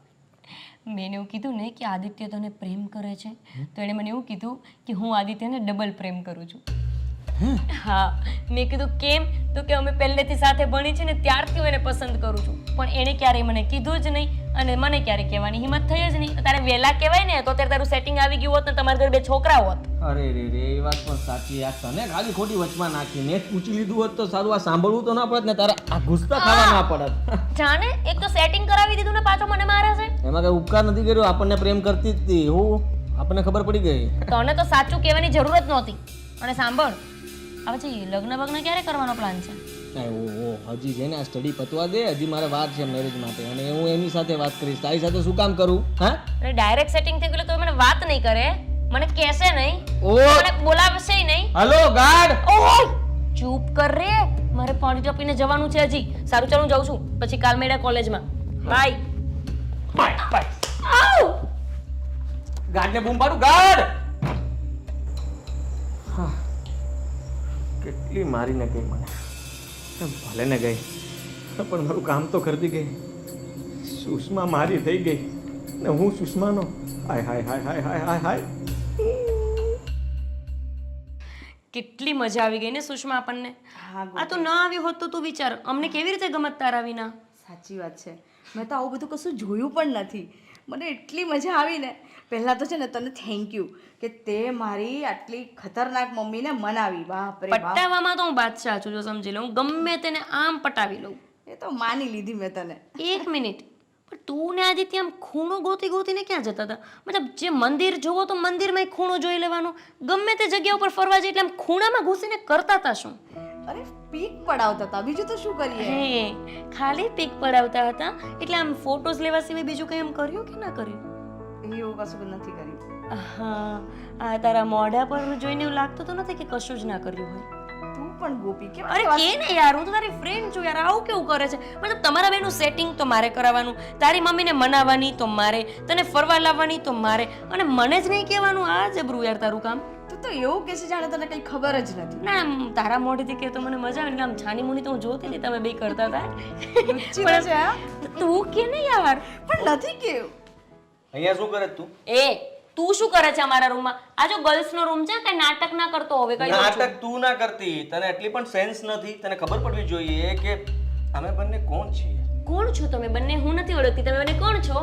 મેં એવું કીધું ને કે આદિત્ય તને પ્રેમ કરે છે તો એણે મને એવું કીધું કે હું આદિત્યને ડબલ પ્રેમ કરું છું. હા મેં કીધું કેમ? તો કે અમે પહેલેથી સાથે ભણી છે ને ત્યારથી હું એને પસંદ કરું છું, પણ એણે ક્યારેય મને કીધું જ નહીં અને મને ક્યારેય કહેવાની હિંમત થઈ જ નહીં. તારે વહેલા કહેવાય ને તો અત્યારે તારું સેટિંગ આવી ગયું હોત ને તમારા ઘરે બે છોકરા હોત. અરે રે રે, એ વાત પણ સાચી. આ તને ખાલી ખોટી વચમાં નાખી. મેં પૂછી લીધું હોત તો સારું, આ સાંભળવું તો ના પડત ને, તારા આ ગુસ્સા ખાવા ના પડત. જાણે એક તો સેટિંગ કરાવી દીધું ને પાછો મને મારે છે. એમાં કઈ ઉપકાર નથી કર્યો, આપણને પ્રેમ કરતી જ હતી. હું આપણને ખબર પડી ગઈ. તને તો સાચું કહેવાની જરૂર જ નહોતી. અને સાંભળ આ પછી લગ્ન બગ્ન ક્યારે કરવાનો પ્લાન છે? ઓહો, હજી છે ને આ સ્ટડી પતવા દે, હજી મારે વાત છે મેરેજ માટે, અને હું એની સાથે વાત કરીશ. તારી સાથે શું કામ કરું? હા, અને ડાયરેક્ટ સેટિંગ થઈ ગયું તો મને વાત નહીં કરે, મને કહેશે નહીં, ઓ મને બોલાવશે નહીં. Hello guard. ઓય ચૂપ કર રે, મારે પાણી ટપીને જવાનું છે હજી. સારું ચાલ હું જાઉં છું, પછી કાલ મેળા કોલેજમાં. Bye bye bye. આવ ગાર્ડને બૂમ પાડું. ગાર્ડ! હા, કેટલી મારીને ગઈ મને. ભલે ને ગઈ પણ મારું કામ તો કરતી ગઈ. સુષ્મા મારી થઈ ગઈ ને હું સુષ્માનો. હાય હાય હાય હાય હાય હાય હાય. કેટલી મજા આવી ગઈ ને સુષ્મા આપણને. આ તો ના આવી હોત તો તું વિચાર અમને કેવી રીતે ગમત તારા વિના. સાચી વાત છે, મેં તો આવું બધું કશું જોયું પણ નથી. મને એટલી મજા આવી ને. પહેલાં તો છે ને તને થેન્ક યુ કે તે મારી આટલી ખતરનાક મમ્મીને મનાવી. બાપ રે બાપ, પટાવવામાં તો હું બાદશાહ છું, જો સમજી લઉં. ગમે તેને આમ પટાવી લઉં. એ તો માની લીધી મેં તને. એક મિનિટ, પણ તું ને આદિત્ય આમ ખૂણો ગોતીને ક્યાં જતા હતા? મતલબ જે મંદિર જોવો તો મંદિરમાં ખૂણો જોઈ લેવાનો, ગમે તે જગ્યા ઉપર ફરવા જાય એટલે આમ ખૂણામાં ઘૂસીને કરતા હતા શું? અરે પીક પડાવતા હતા, બીજું તો શું કરીએ. હે ખાલી પીક પડાવતા હતા એટલે આમ ફોટોસ લેવા સિવાય બીજું કંઈ એમ કર્યું કે ના કર્યું? એવું કશું નથી કર્યું. હા આ તારા મોઢા પર જોઈને એવું લાગતું તો નથી કે કશું જ ના કર્યું હોય. તું પણ ગોપી કેમ અરે કે ને યાર, હું તો તારી ફ્રેન્ડ છું યાર, આવું કેવું કરે છે? મતલબ તમારા બેનું સેટિંગ તો મારે કરાવવાનું, તારી મમ્મીને મનાવવાની તો મારે, તને ફરવા લાવવાની તો મારે, અને મને જ નહીં કહેવાનું. આ જબરું યાર તારું કામ. તો તો એવું કે છે જાણે તને કઈ ખબર જ નથી. ના આમ તારા મોઢેથી કે તો મને મજા આવે એટલે આમ છાની મુની તો હું જોતી હતી તમે બે કરતા હતા લુચ્ચી તો છે હા? તું કે ને યાર પણ નથી કેવું. અહીંયા શું કરે તું? એ તું શું કરે છે અમારા રૂમમાં? આ જો ગર્લ્સનો રૂમ છે કઈ નાટક ના કરતો હવે કઈ નાટક તું ના કરતી, તને એટલી પણ સેન્સ નથી. તને ખબર પડવી જોઈએ કે અમે બંને કોણ છીએ. કોણ છો તમે બંને? હું નથી ઓળખતી. તમે બંને કોણ છો?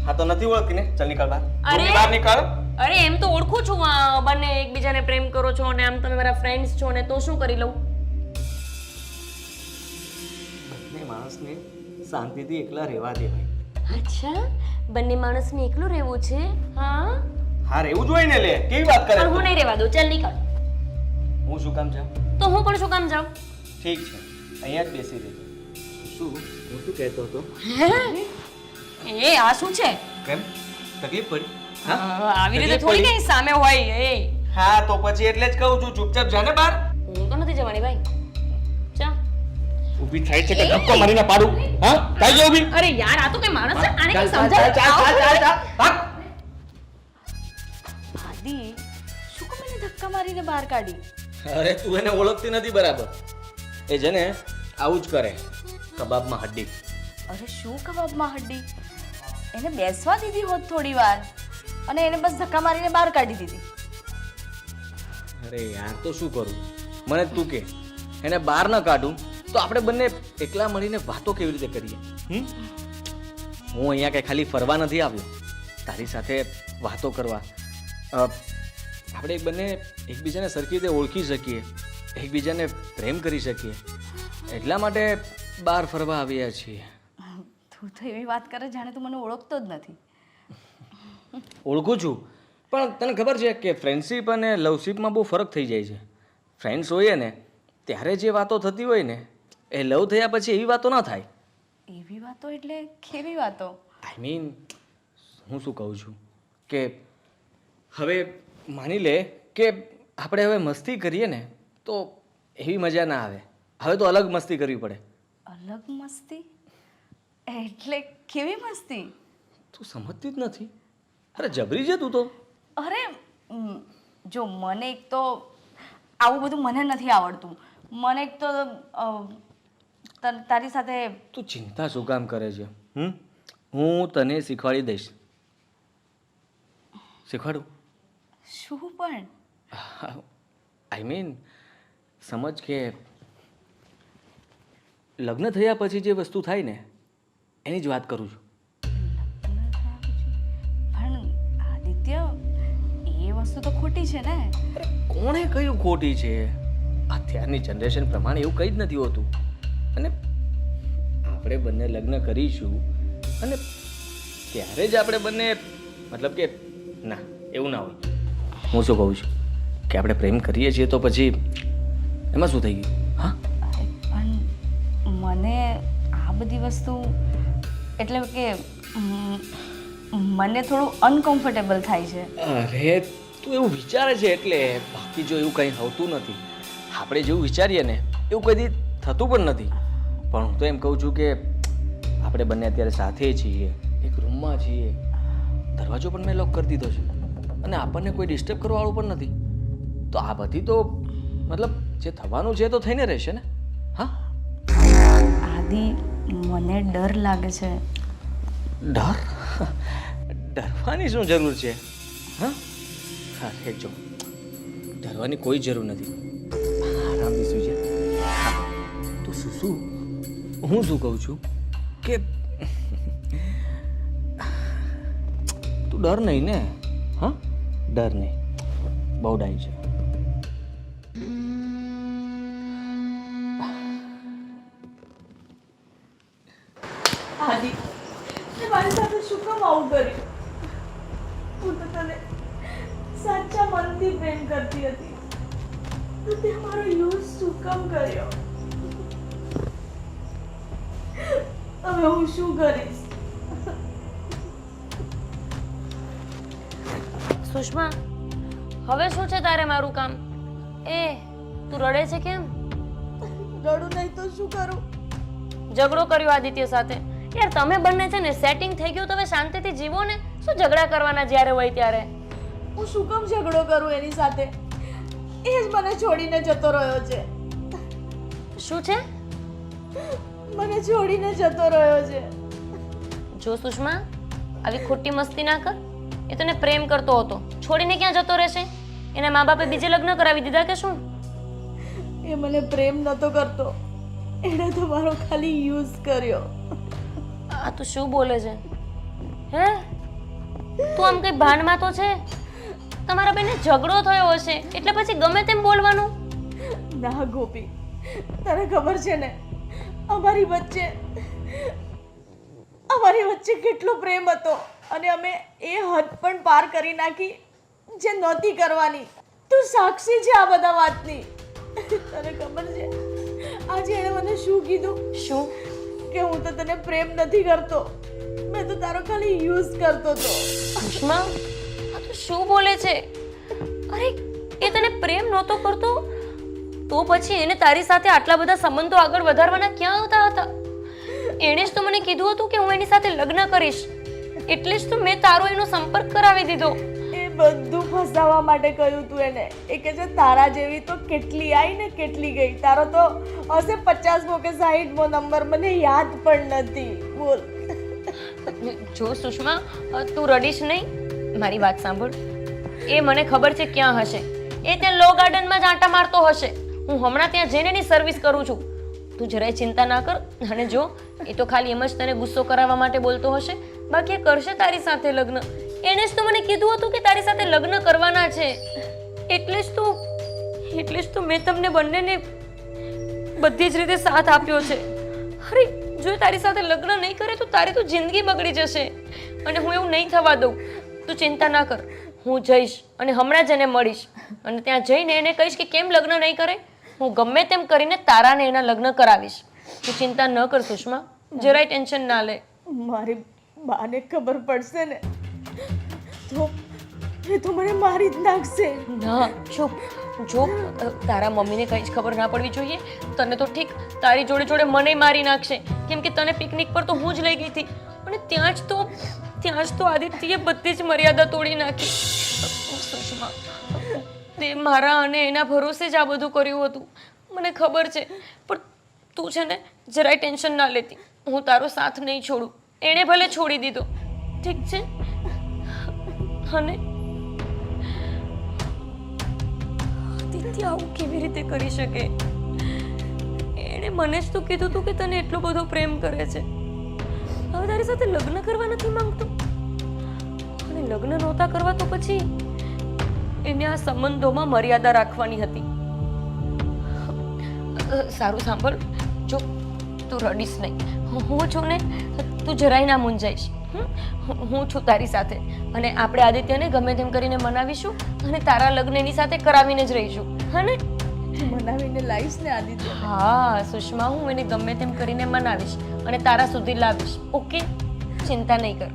હા તો નથી ઓળખતી ને? ચાલ નીકળ બહાર. અરે! રૂમની બહાર નીકળ. અરે એમ તો ઓળખું છું બંને એકબીજાને પ્રેમ કરો છો અને આમ તમે મારા ફ્રેન્ડ્સ છો ને તો શું કરી લઉં? બંને માણસને શાંતિથી એકલા રહેવા દે ભાઈ. અચ્છા બંને માણસને એકલું રહેવું છે? હા હા રહેવું જોઈએ ને લે. કેવી વાત કરે પણ હું તું? નહીં રહેવા દઉં. ચાલ નીકળ. હું શું કામ જાઉં? તો હું પણ શું કામ જાઉં? ઠીક છે, અહીંયા જ બેસી રહેજો. શું હું શું કહેતો હતો? એ આ શું છે? કેમ તકલીફ પડી? આવી રીતે તકલીફ થોડી પડી? કઈ સામે હોય એ. હા તો પછી એટલે જ કહું છું, ચૂપચાપ જા ને બહાર. હું તો નથી જવાની ભાઈ. જા. ઊભી થાય છે કે ધક્કો મારીને પાડું? હા કાઈ જો ઊભી. અરે યાર આ તો કઈ માણસ છે? આને ચાલ કઈ ચાલ સમજાવ. ચાલ ચાલ ચાલ ચાલ ભાગ. આદિ શું કામ એને ધક્કા મારીને બહાર કાઢી? અરે તું એને ઓળખતી નથી બરાબર. એ છે ને આવું જ કરે કબાબમાં હડ્ડી. અરે શું કબાબમાં હડ્ડી? એને બેસવા દીધી હોત થોડી વાર અને એને બસ ધક્કા મારીને બહાર કાઢી દીધી. અરે યાર તો શું કરું? મને તું કે એને બહાર ન કાઢું તો આપણે બંને એકલા મળીને વાતો કેવી રીતે કરીએ? હું અહીંયા કઈ ખાલી ફરવા નથી આવ્યો, તારી સાથે વાતો કરવા. આપણે બંને એકબીજાને સરખી રીતે ઓળખી શકીએ, એકબીજાને પ્રેમ કરી શકીએ, એટલા માટે બહાર ફરવા આવ્યા છીએ. તું તો એવી વાત કરે જાણે તું મને ઓળખતો જ નથી. ઓળખું છું, પણ તને ખબર છે કે ફ્રેન્ડશિપ અને લવશિપમાં બહુ ફરક થઈ જાય છે. ફ્રેન્ડ્સ હોઈએ ને ત્યારે જે વાતો થતી હોય ને એ લવ થયા પછી એવી વાતો ના થાય. એવી વાતો એટલે કેવી વાતો? આઈ મીન હું શું કહું છું કે હવે માની લે કે આપણે હવે મસ્તી કરીએ ને તો એવી મજા ના આવે. હવે તો અલગ મસ્તી કરવી પડે. અલગ મસ્તી એટલે કેવી મસ્તી? તું સમજતી જ નથી. અરે જબરી છે તું તો. અરે જો મને એક તો આવું બધું મને નથી આવડતું. મને એક તો તારી સાથે તું ચિંતા શું કામ કરે છે? હું તને શીખવાડી દઈશ. શીખવાડું? શું પણ? આઈ મીન સમજ કે લગ્ન થયા પછી જે વસ્તુ થાય ને એની જ વાત કરું છું. પણ આદિત્ય એ વસ્તુ તો ખોટી છે ને? અરે કોણે કહ્યું ખોટી છે? અત્યારની જનરેશન પ્રમાણે એવું કંઈ જ નથી હોતું. અને આપણે બંને લગ્ન કરીશું અને ત્યારે જ આપણે બંને મતલબ કે ના એવું ના હોય. હું શું કહું છું કે આપણે પ્રેમ કરીએ છીએ તો પછી એમાં શું થઈ ગયું? હા પણ મને આ બધી વસ્તુ એટલે કે મને થોડું અનકમ્ફર્ટેબલ થાય છે. અરે તું એવું વિચારે છે એટલે, બાકી જો એવું કંઈ હોતું નથી. આપણે જેવું વિચારીએ ને એવું કદી થતું પણ નથી. પણ હું તો એમ કહું છું કે આપણે બંને અત્યારે સાથે છીએ, એક રૂમમાં છીએ, દરવાજો પણ મેં લોક કરી દીધો છે અને આપણને કોઈ ડિસ્ટર્બ કરવાવાળું પણ નથી. તો આ બધી તો મતલબ જે થવાનું છે તો થઈને રહેશે ને. હા આદિ મને ડર લાગે છે. ડર? ડરવાની શું જરૂર છે? હા અરે જો ડરવાની કોઈ જરૂર નથી. આરામથી સુઈ જા. તું શું હું શું કહું છું કે તું ડર નહીં ને? હા ડર નહીં. બહુ ડાઈ છે. આદિ તે મારી સાથે શું કામ આવું કર્યું? હું તો તને સાચા મનથી પ્રેમ કરતી હતી તો તે મારો યુઝ શું કામ કર્યો? હવે હું શું કરીશ? સુષ્મા હવે શું છે તારે મારું કામ? એ તું રડે છે કેમ? રડું નહીં તો શું કરું? ઝઘડો કર્યો આદિત્ય સાથે? યાર તમે બંને છે ને સેટિંગ થઈ ગયું તો હવે શાંતિથી જીવો ને. શું ઝઘડા કરવાના જ્યારે હોય ત્યારે? હું શું કામ ઝઘડો કરું એની સાથે? એ જ મને છોડીને જતો રહ્યો છે. શું છે? મને છોડીને જતો રહ્યો છે. જો સુષ્મા, આવી ખોટી મસ્તી ના કર. એ તને પ્રેમ કરતો હતો, છોડીને ક્યાં જતો રહેશે? એના મા બાપે બીજે લગ્ન કરાવી દીધા કે શું? એ મને પ્રેમ નતો કરતો, એણે તો મારો ખાલી યુઝ કર્યો. આ તું શું બોલે છે? હે, તું આમ કઈ ભાનમાં તો છે? તમારા બેને ઝઘડો થયો હશે એટલે પછી ગમે તેમ બોલવાનું? ના ગોપી, તને ખબર છે ને અમારી વચ્ચે કેટલો પ્રેમ હતો અને અમે એ હદ પણ પાર કરી નાખી જે નહોતી કરવાની. તું સાક્ષી છે આ બધા વાતની. તને ખબર છે આજે એણે મને શું કીધું? શું? કે હું તો તને પ્રેમ નથી કરતો, મેં તો તારો ખાલી યુઝ કરતો હતો. સુષ્મા, આ તું શું બોલે છે? અરે, એ તને પ્રેમ નહોતો કરતો તો પછી એને તારી સાથે આટલા બધા સંબંધો આગળ વધારવાના ક્યાં આવતા હતા? એણે જ તો મને કીધું હતું કે હું એની સાથે લગ્ન કરીશ, એટલે જ તો મેં તારો એનો સંપર્ક કરાવી દીધો. એ બધું ફસાવવા માટે કહ્યું તું એને. એ કે છે તારા જેવી તો કેટલી આવી ને કેટલી ગઈ. તારો તો હશે 50મો કે 60મો નંબર, મને યાદ પણ નથી. બોલ. જો સુષ્મા, તું રડીશ નહીં. મારી વાત સાંભળ. એ મને ખબર છે ક્યાં હશે. એ ત્યાં લો ગાર્ડનમાં જ આંટા મારતો હશે. હું હમણાં ત્યાં જઈને એની સર્વિસ કરું છું. તું જરાય ચિંતા ના કર. અને જો, એ તો ખાલી એમ જ તને ગુસ્સો કરાવવા માટે બોલતો હશે, બાકી એ કરશે તારી સાથે લગ્ન. એણે જ તો મને કીધું હતું કે તારી સાથે લગ્ન કરવાના છે. એટલે જ તો મેં તમને બંનેને બધી જ રીતે સાથ આપ્યો છે. અરે, જો એ તારી સાથે લગ્ન નહીં કરે તો તારી તો જિંદગી બગડી જશે, અને હું એવું નહીં થવા દઉં. તું ચિંતા ના કર. હું જઈશ અને હમણાં જ એને મળીશ અને ત્યાં જઈને એને કહીશ કે કેમ લગ્ન નહીં કરે. હું ગમે તેમ કરીને તારાને એના લગ્ન કરાવીશ. તું ચિંતા ન કર સુષ્મા, જરાય ટેન્શન ના લે. મારી બાને ખબર પડશે ને તો એ તો મને મારી જ નાખશે. ના, ચૂપ. જો તારા મમ્મીને કંઈ જ ખબર ના પડવી જોઈએ. તને તો ઠીક, તારી જોડે જોડે મને મારી નાખશે, કેમ કે તને પિકનિક પર તો હું જ લઈ ગઈ હતી અને ત્યાં જ તો આદિત્યએ બધી જ મર્યાદા તોડી નાખી. સુષ્મા, તે મારા અને એના ભરોસે જ આ બધું કર્યું હતું, મને ખબર છે. પણ તું છે ને જરાય ટેન્શન ના લેતી. હું તારો સાથ નહીં છોડું. એણે ભલે છોડી દીધો, ઠીક છે? અને આદિત્ય આવું કેવી રીતે કરી શકે? એણે મને જ તો કીધું હતું કે તને એટલો બધો પ્રેમ કરે છે. હવે તારી સાથે લગ્ન કરવા નથી માંગતો, અને લગ્ન નહોતા કરવા તો પછી એને આ સંબંધોમાં મર્યાદા રાખવાની હતી. સારું સાંભળ, જો તું રડીશ નહીં. હું છું ને, તું જરાય ના મૂંઝાઈશ. હું છું તારી સાથે, અને આપણે આદિત્યને ગમે તેમ કરીને મનાવીશું અને તારા લગ્ન એની સાથે કરાવીને જ રહીશું. હા ને? મનાવીને લાવીશ ને આદિત્ય? હા સુષ્મા, હું એને ગમે તેમ કરીને મનાવીશ અને તારા સુધી લાવીશ. ઓકે? ચિંતા નહીં કર.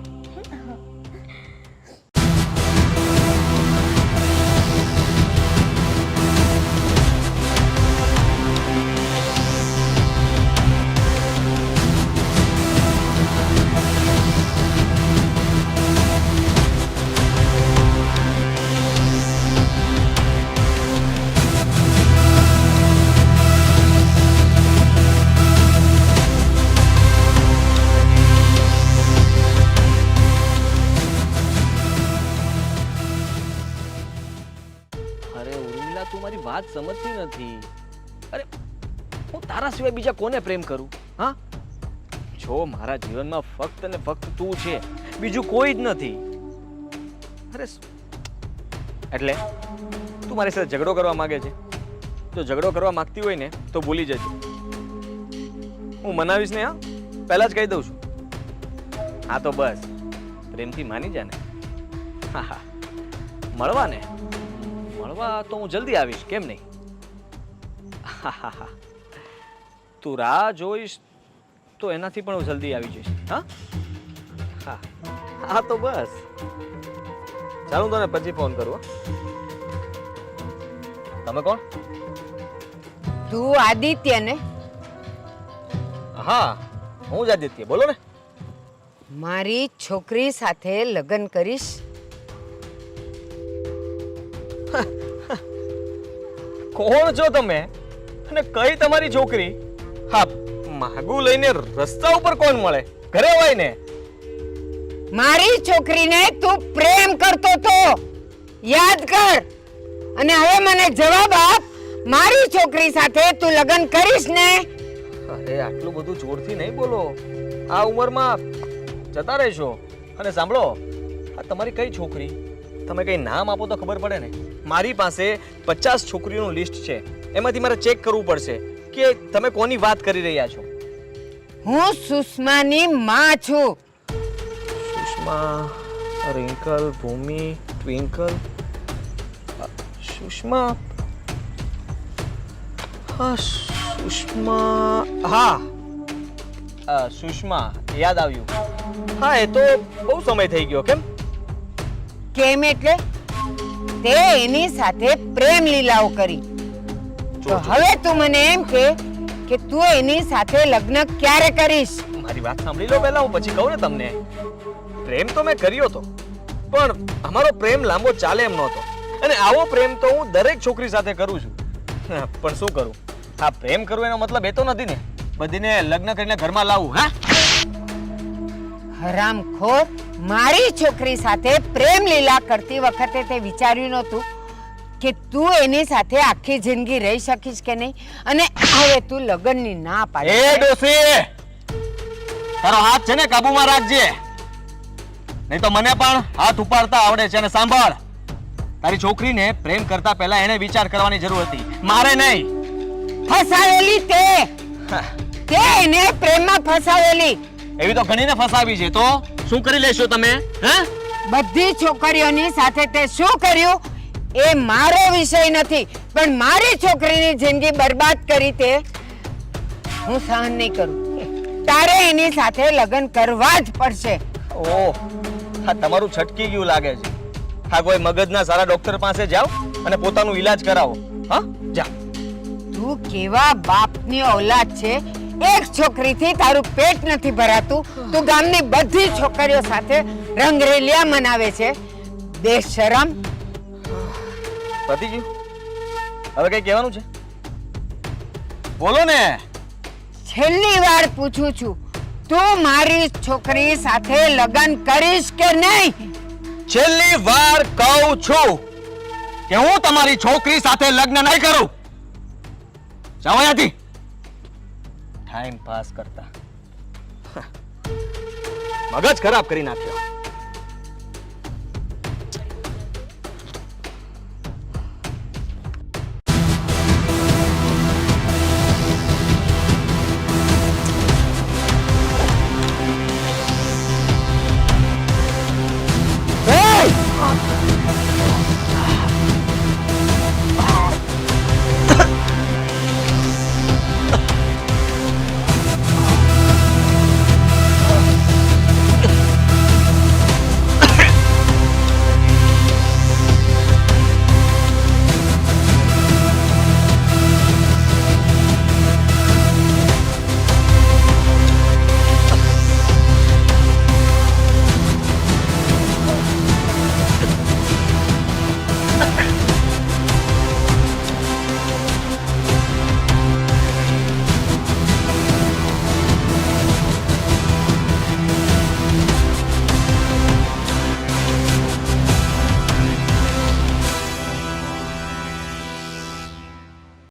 તું મારી વાત સમજતી નથી. અરે, હું તારા સિવાય બીજા કોને પ્રેમ કરું? હા, જો મારા જીવનમાં ફક્ત ને ફક્ત તું છે, બીજું કોઈ જ નથી. અરે, એટલે તું મારી સાથે ઝઘડો કરવા માંગે છે? જો ઝઘડો કરવા માંગતી હોય ને તો ભૂલી જજે. હું મનાવીશ ને. હા, પહેલા જ કહી દઉં છું. હા તો બસ પ્રેમથી માની જા ને. હા હા, મળવા ને? મળવા તો હું જલ્દી આવીશ, કેમ નહીં? તું રાહ જોઈશ તો એનાથી પણ હું જલ્દી આવી જઈશ. હા હા હા, તો બસ ચાલ, હું તને પછી ફોન કરું. તમે કોણ? તું આદિત્ય ને? હા, હું જ આદિત્ય. બોલો ને. મારી છોકરી સાથે લગ્ન કરીશ? કોણ છો તમે અને કઈ તમારી છોકરી? હા, માગું લઈને રસ્તા ઉપર કોણ મળે? ઘરે હોય ને. મારી છોકરીને તું પ્રેમ કરતો તો યાદ કર, અને હવે મને જવાબ આપ. મારી છોકરી સાથે તું લગ્ન કરીશ ને? અરે આટલું બધું જોરથી નહીં બોલો, આ ઉંમરમાં જતા રહેશો. અને સાંભળો, આ તમારી કઈ છોકરી? તમે કઈ નામ આપો તો ખબર પડે ને. મારી પાસે 50 છોકરીઓનું લિસ્ટ છે, એમાંથી મારે ચેક કરવું પડશે કે તમે કોની વાત કરી રહ્યા છો. હું સુષ્માની માં છું. સુષ્મા, રિંકલ, ભૂમિ, ટ્વિંકલ, સુષ્મા. હા, સુષ્મા. હા, સુષ્મા, યાદ આવ્યું. હા, એ તો બહુ સમય થઈ ગયો. કેમ? કેમ એટલે તે એની સાથે પ્રેમ લીલાઓ કરી. તો હવે તું મને એમ કે તું એની સાથે લગ્ન ક્યારે કરીશ? મારી વાત સાંભળી લો પહેલા, હું પછી કહું ને તમને. પ્રેમ તો મેં કર્યો તો, પણ અમારો પ્રેમ લાંબો ચાલે એમ નહોતો. અને આવો પ્રેમ તો હું દરેક છોકરી સાથે કરું છું. પણ શું કરું? હા, પ્રેમ કરવું એનો મતલબ એ તો નથી ને બધીને લગ્ન કરીને ઘરમાં લાવવું. હા, હરામખોર, મારી છોકરી સાથે પ્રેમ લીલા કરતી વખતે તે વિચાર્યું નહોતું કે તું એની સાથે આખી જિંદગી રહી શકીશ કે નહીં, અને હવે તું લગ્નની ના પાડે. એ ડોસી, તારો હાથ છે ને કાબુમાં રાખજે, નહીં તો મને પણ હાથ ઉપાડતા આવડે છે. અને સાંભળ, તારી છોકરીને પ્રેમ કરતા પહેલા એને વિચાર કરવાની જરૂર હતી, મારે નહીં. ફસાવેલી તે એને પ્રેમમાં ફસાવેલી. એવી તો ઘણીને ફસાવી છે. તો શું કરી લેશો તમે? હા, બધી છોકરીઓની સાથે તે શું કર્યું એ મારો વિષય નથી, પણ મારી છોકરીની જિંદગી બરબાદ કરી તે હું સહન નહીં કરું. તારે એની સાથે લગ્ન કરવા જ પડશે. ઓહ, હા, તમારું છટકી ગયું લાગે છે. હા, કોઈ મગજના સારા ડોક્ટર પાસે જાઓ અને પોતાનું ઈલાજ કરાવો. હા, જા. તું કેવા બાપની ઔલાદ છે? એક છોકરીથી તારું પેટ નથી ભરાતું, તું ગામની બધી છોકરીઓ સાથે રંગરેલિયા મનાવે છે. બેશરમ. પતી ગયું? હવે કઈ કહેવાનું છે? બોલો ને. છેલ્લી વાર પૂછું છું, તું મારી છોકરી સાથે લગ્ન કરીશ કે નહીં? છેલ્લી વાર કહું છું કે હું તમારી છોકરી સાથે લગ્ન નહીં કરું. જાઓ અહીંયાથી. ટાઈમ પાસ કરતા મગજ ખરાબ કરી નાખ્યો.